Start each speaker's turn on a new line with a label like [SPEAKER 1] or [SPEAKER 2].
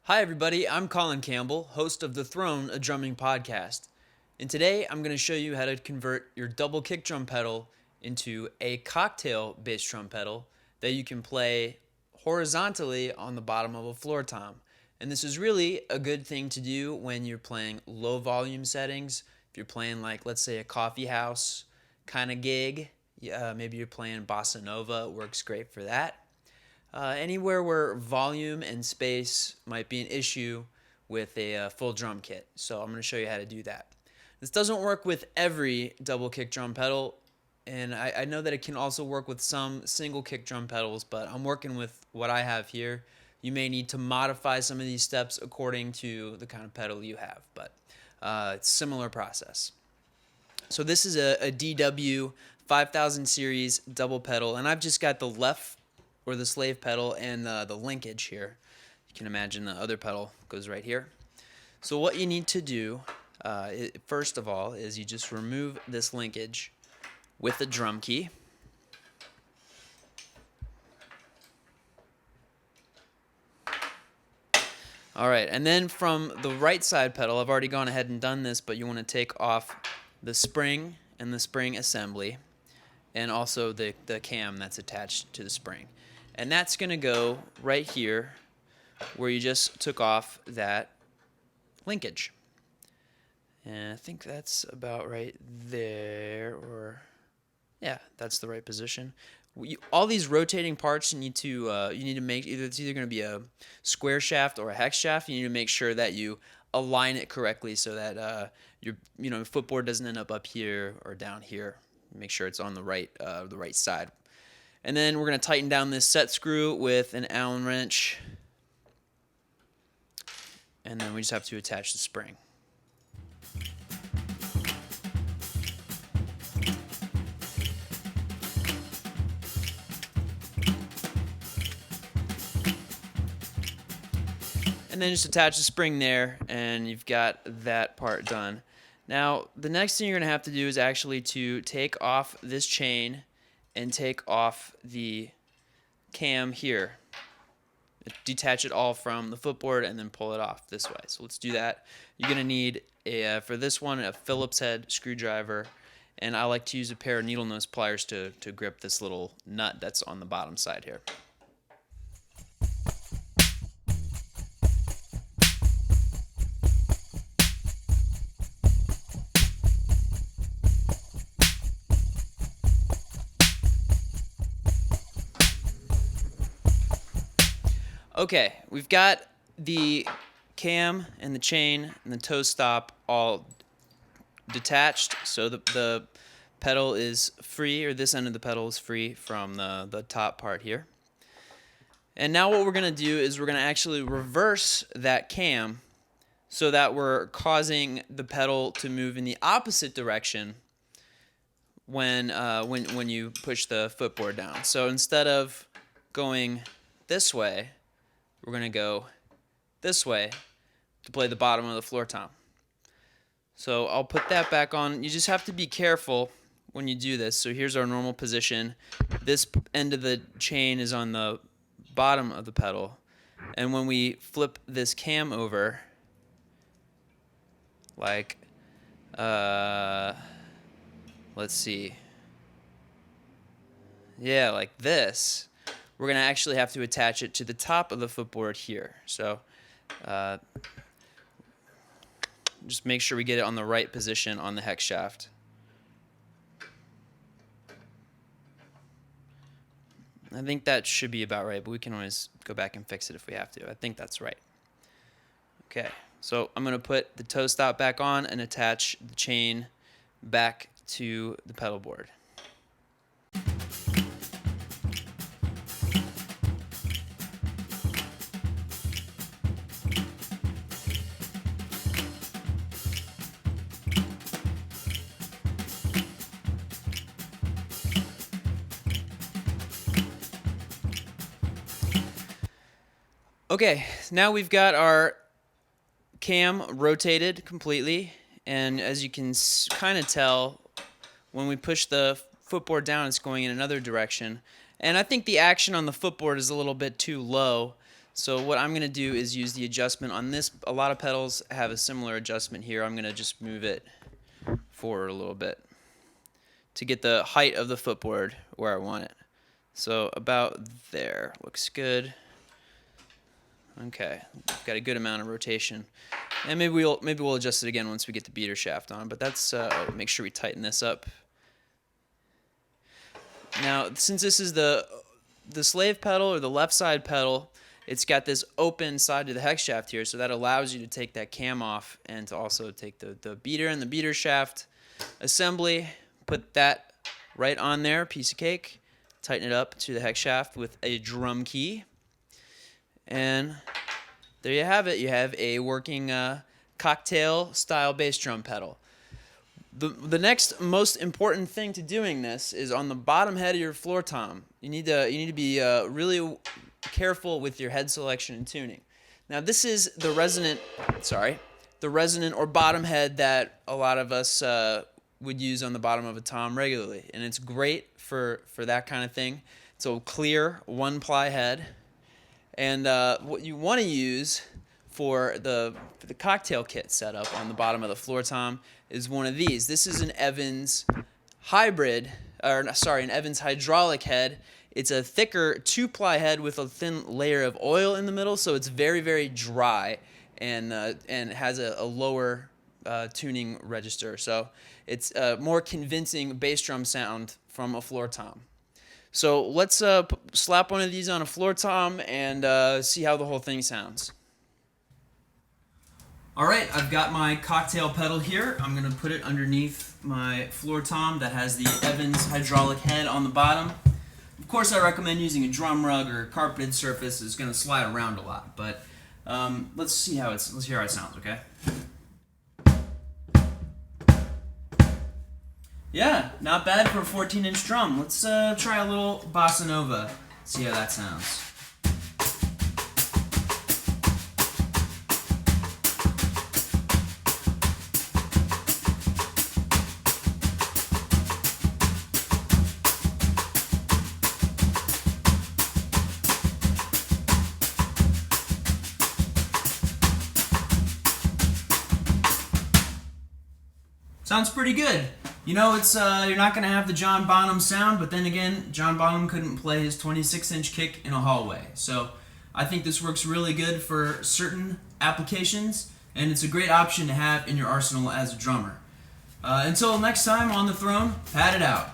[SPEAKER 1] Hi, everybody. I'm Colin Campbell, host of The Throne, a drumming podcast. And today I'm going to show you how to convert your double kick drum pedal into a cocktail bass drum pedal that you can play horizontally on the bottom of a floor tom. And this is really a good thing to do when you're playing low volume settings. If you're playing, like, let's say, a coffee house kind of gig, maybe you're playing bossa nova, it works great for that. Anywhere where volume and space might be an issue with a full drum kit. So I'm going to show you how to do that. This doesn't work with every double kick drum pedal, and I know that it can also work with some single kick drum pedals, but I'm working with what I have here. You may need to modify some of these steps according to the kind of pedal you have, but it's a similar process. So this is a DW 5000 series double pedal, and I've just got the left or the slave pedal and the linkage here. You can imagine the other pedal goes right here. So what you need to do, first of all, is you just remove this linkage with the drum key. All right, and then from the right side pedal, I've already gone ahead and done this, but you want to take off the spring and the spring assembly, and also the cam that's attached to the spring. And that's going to go right here where you just took off that linkage. And I think that's about right there, or yeah, that's the right position. All these rotating parts you need to make it's either going to be a square shaft or a hex shaft. You need to make sure that you align it correctly so that your footboard doesn't end up here or down here. Make sure it's on the right side. And then we're going to tighten down this set screw with an Allen wrench. And then we just have to attach the spring. And then just attach the spring there, and you've got that part done. Now, the next thing you're going to have to do is actually to take off this chain and take off the cam here. Detach it all from the footboard and then pull it off this way. So let's do that. You're going to need, for this one, a Phillips head screwdriver, and I like to use a pair of needle nose pliers to grip this little nut that's on the bottom side here. Okay, we've got the cam and the chain and the toe stop all detached, so the pedal is free, or this end of the pedal is free from the top part here. And now what we're going to do is we're going to actually reverse that cam so that we're causing the pedal to move in the opposite direction when you push the footboard down. So instead of going this way, we're going to go this way to play the bottom of the floor tom. So I'll put that back on. You just have to be careful when you do this. So here's our normal position. This end of the chain is on the bottom of the pedal. And when we flip this cam over, like, let's see. Yeah, like this. We're going to actually have to attach it to the top of the footboard here. So just make sure we get it on the right position on the hex shaft. I think that should be about right, but we can always go back and fix it if we have to. I think that's right. Okay, so I'm going to put the toe stop back on and attach the chain back to the pedal board. Okay, now we've got our cam rotated completely, and as you can kind of tell, when we push the footboard down, it's going in another direction. And I think the action on the footboard is a little bit too low, So what I'm going to do is use the adjustment on this. A lot of pedals have a similar adjustment here. I'm going to just move it forward a little bit to get the height of the footboard where I want it. So about there. Looks good. Okay, got a good amount of rotation. And maybe we'll adjust it again once we get the beater shaft on, but that's make sure we tighten this up. Now, since this is the slave pedal or the left side pedal, it's got this open side to the hex shaft here, so that allows you to take that cam off and to also take the beater and the beater shaft assembly, put that right on there, piece of cake, tighten it up to the hex shaft with a drum key, and there you have it. You have a working cocktail style bass drum pedal. The next most important thing to doing this is on the bottom head of your floor tom. You need to be really careful with your head selection and tuning. Now this is the resonant or bottom head that a lot of us would use on the bottom of a tom regularly, and it's great for that kind of thing. It's a clear 1-ply head, and what you want to use for the cocktail kit setup on the bottom of the floor tom is one of these. This is an Evans hybrid, an Evans hydraulic head. It's a thicker 2-ply head with a thin layer of oil in the middle, so it's very, very dry and has a lower tuning register. So it's a more convincing bass drum sound from a floor tom. So let's slap one of these on a floor tom and see how the whole thing sounds. Alright, I've got my cocktail pedal here. I'm going to put it underneath my floor tom that has the Evans hydraulic head on the bottom. Of course, I recommend using a drum rug or a carpeted surface. It's going to slide around a lot, but let's hear how it sounds, okay? Yeah, not bad for a 14-inch drum. Let's try a little bossa nova, see how that sounds. Sounds pretty good. You know, it's you're not going to have the John Bonham sound, but then again, John Bonham couldn't play his 26-inch kick in a hallway. So I think this works really good for certain applications, and it's a great option to have in your arsenal as a drummer. Until next time on The Throne, pat it out.